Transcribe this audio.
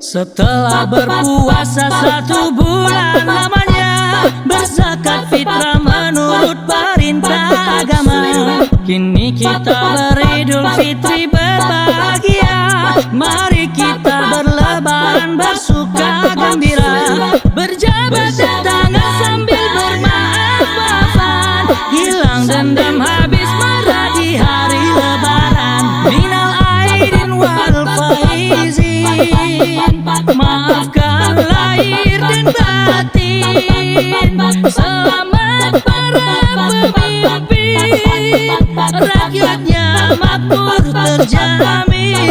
Setelah berpuasa 1 bulan lamanya, berzakat fitrah menurut perintah agama. Kini kita beridul fitri berbahagia. Mari kita berlebaran bersuka gembira, berjabat tangan sambil bermaaf-maafan, hilang dendam habis marah di hari lebaran. Minal aidin wal faizin, maafkan lahir dan batin. Selamat para pemimpin, rakyatnya makmur terjamin.